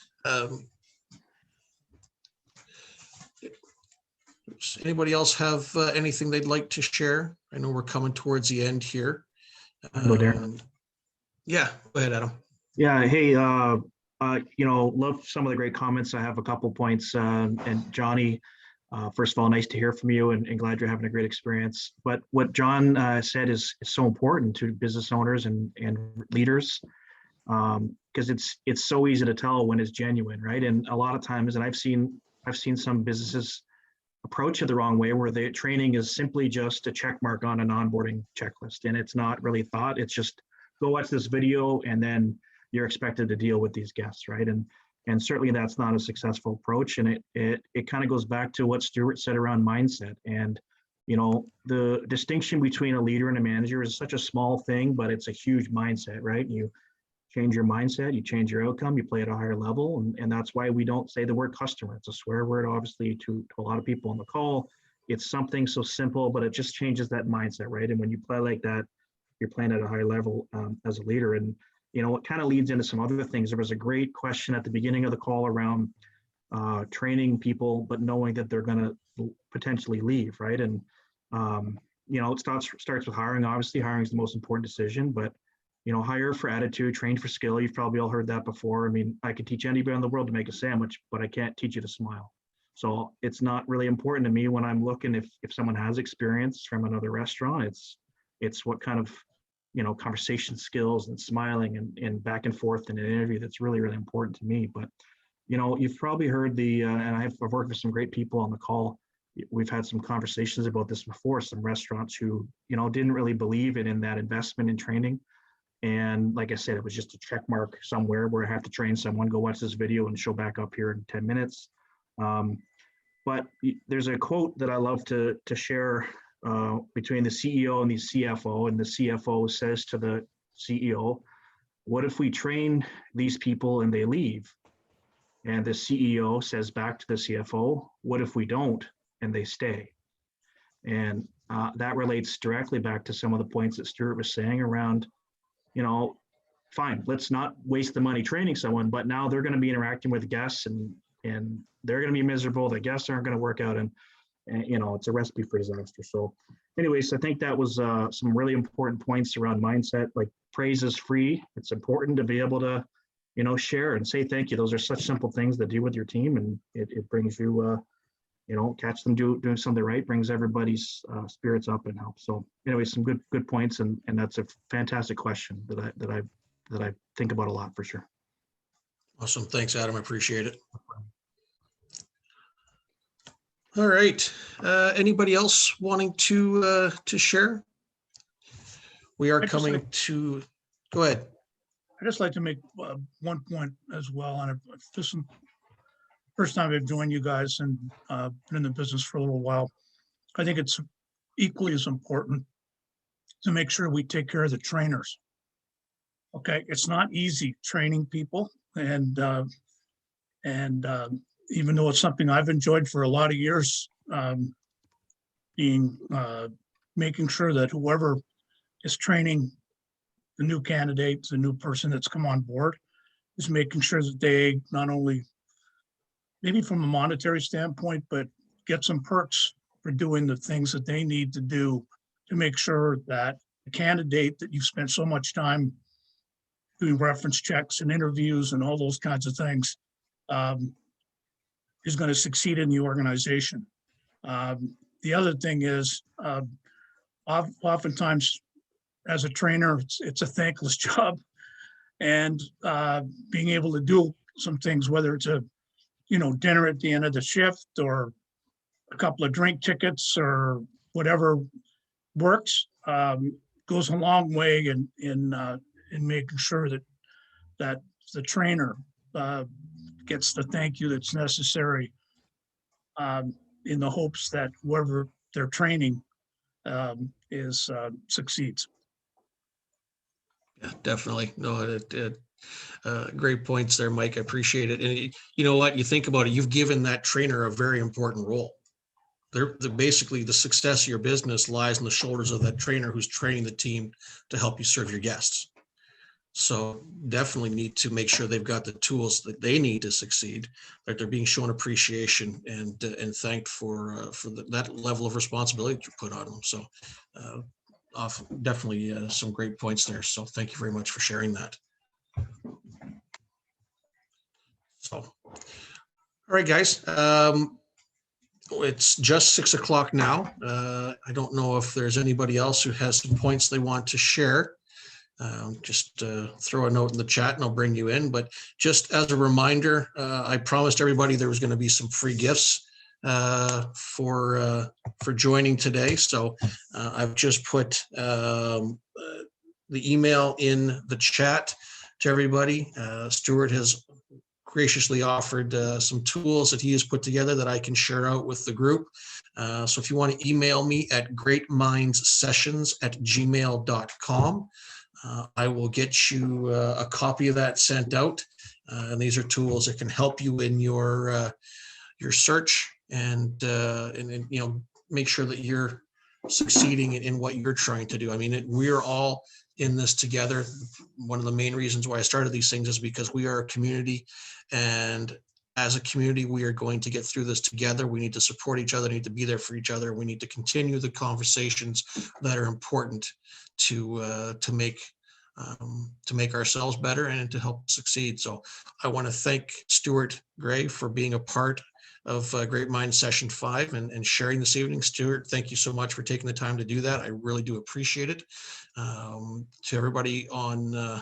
Anybody else have anything they'd like to share? I know we're coming towards the end here. Go there. Yeah, go ahead, Adam. Yeah, hey, love some of the great comments. I have a couple points. And Johnny, first of all, nice to hear from you, and glad you're having a great experience. But what John said is so important to business owners and leaders, because it's so easy to tell when it's genuine, right? And a lot of times, and I've seen some businesses approach it the wrong way, where the training is simply just a check mark on an onboarding checklist, and it's not really thought. It's just go watch this video, and then you're expected to deal with these guests, right? And certainly that's not a successful approach. And it kind of goes back to what Stuart said around mindset. And the distinction between a leader and a manager is such a small thing, but it's a huge mindset, right? You change your mindset, you change your outcome, you play at a higher level. And that's why we don't say the word customer. It's a swear word, obviously, to a lot of people on the call. It's something so simple, but it just changes that mindset, right? And when you play like that, you're playing at a higher level as a leader. And it kind of leads into some other things. There was a great question at the beginning of the call around training people, but knowing that they're going to potentially leave, right? And it starts with hiring. Obviously, hiring is the most important decision, but hire for attitude, train for skill. You've probably all heard that before. I mean, I could teach anybody in the world to make a sandwich, but I can't teach you to smile. So it's not really important to me when I'm looking if someone has experience from another restaurant. It's what kind of conversation skills and smiling and back and forth in an interview that's really, really important to me. But you've probably heard and I've worked with some great people on the call. We've had some conversations about this before, some restaurants who didn't really believe in that investment in training. And like I said, it was just a check mark somewhere where I have to train someone, go watch this video and show back up here in 10 minutes. But there's a quote that I love to share between the CEO and the CFO. And the CFO says to the CEO, what if we train these people and they leave? and the CEO says back to the CFO, what if we don't, and they stay? And that relates directly back to some of the points that Stuart was saying around, fine, let's not waste the money training someone, but now they're going to be interacting with guests and they're going to be miserable. The guests aren't going to work out, and it's a recipe for disaster. So anyways, I think that was some really important points around mindset. Like, praise is free. It's important to be able to, share and say thank you. Those are such simple things to do with your team, and it brings you, catch them doing something right, brings everybody's spirits up and helps. So anyway, some good points, and that's a fantastic question that I think about a lot for sure. Awesome. Thanks, Adam. I appreciate it. All right. Anybody else wanting to share? We are coming to. Go ahead. I'd just like to make one point as well. And this is the first time I've joined you guys and been in the business for a little while. I think it's equally as important to make sure we take care of the trainers. Okay, it's not easy training people, and even though it's something I've enjoyed for a lot of years, making sure that whoever is training the new candidate, the new person that's come on board, is making sure that they not only, maybe from a monetary standpoint, but get some perks for doing the things that they need to do to make sure that the candidate that you've spent so much time doing reference checks and interviews and all those kinds of things is going to succeed in the organization. The other thing is, oftentimes as a trainer, it's a thankless job, and being able to do some things, whether it's a dinner at the end of the shift or a couple of drink tickets or whatever works, goes a long way in making sure that the trainer gets the thank you that's necessary, in the hopes that whoever they're training succeeds. Yeah, definitely. No, great points there, Mike. I appreciate it. And you know what? You think about it, you've given that trainer a very important role. They're basically, the success of your business lies on the shoulders of that trainer who's training the team to help you serve your guests. So definitely need to make sure they've got the tools that they need to succeed, that they're being shown appreciation and thanked for that level of responsibility you put on them. So definitely some great points there. So thank you very much for sharing that. So, all right, guys. It's just 6 o'clock now. I don't know if there's anybody else who has some points they want to share. Just throw a note in the chat and I'll bring you in. But just as a reminder, I promised everybody there was going to be some free gifts for joining today. So I've just put the email in the chat to everybody. Stuart has graciously offered some tools that he has put together that I can share out with the group. So if you want to email me at greatmindsessions@gmail.com, I will get you a copy of that sent out. And these are tools that can help you in your search and make sure that you're succeeding in what you're trying to do. I mean, we're all in this together. One of the main reasons why I started these things is because we are a community, and as a community, we are going to get through this together. We need to support each other, need to be there for each other. We need to continue the conversations that are important to make ourselves better and to help succeed. So I want to thank Stuart Gray for being a part of Great Minds Session 5 and sharing this evening. Stuart, thank you so much for taking the time to do that. I really do appreciate it. To everybody on the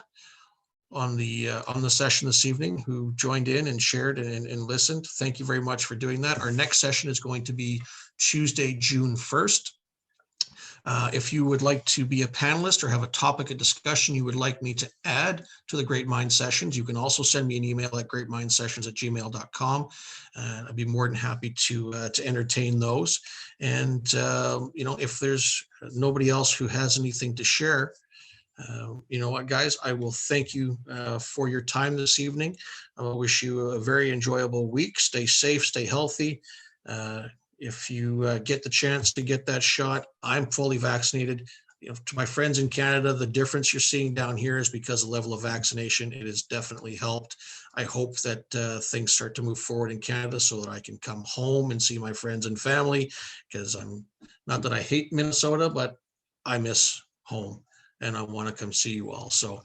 session this evening who joined in and shared and listened, thank you very much for doing that. Our next session is going to be Tuesday, June 1st. If you would like to be a panelist or have a topic of discussion you would like me to add to the Great Minds Sessions, you can also send me an email at greatmindsessions@gmail.com. I'd be more than happy to entertain those. And if there's nobody else who has anything to share, You know what, guys, I will thank you for your time this evening. I wish you a very enjoyable week. Stay safe, stay healthy. If you get the chance to get that shot, I'm fully vaccinated. You know, to my friends in Canada, the difference you're seeing down here is because of the level of vaccination. It has definitely helped. I hope that things start to move forward in Canada so that I can come home and see my friends and family, because I'm not that I hate Minnesota, but I miss home and I want to come see you all. So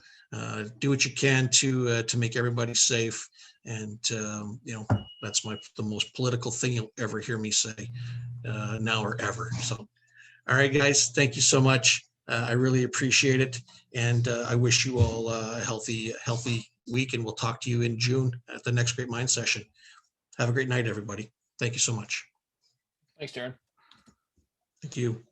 do what you can to make everybody safe. And you know, that's the most political thing you'll ever hear me say now or ever. So, all right, guys, thank you so much. I really appreciate it. And I wish you all a healthy week, and we'll talk to you in June at the next Great Mind session. Have a great night, everybody. Thank you so much. Thanks, Darren. Thank you.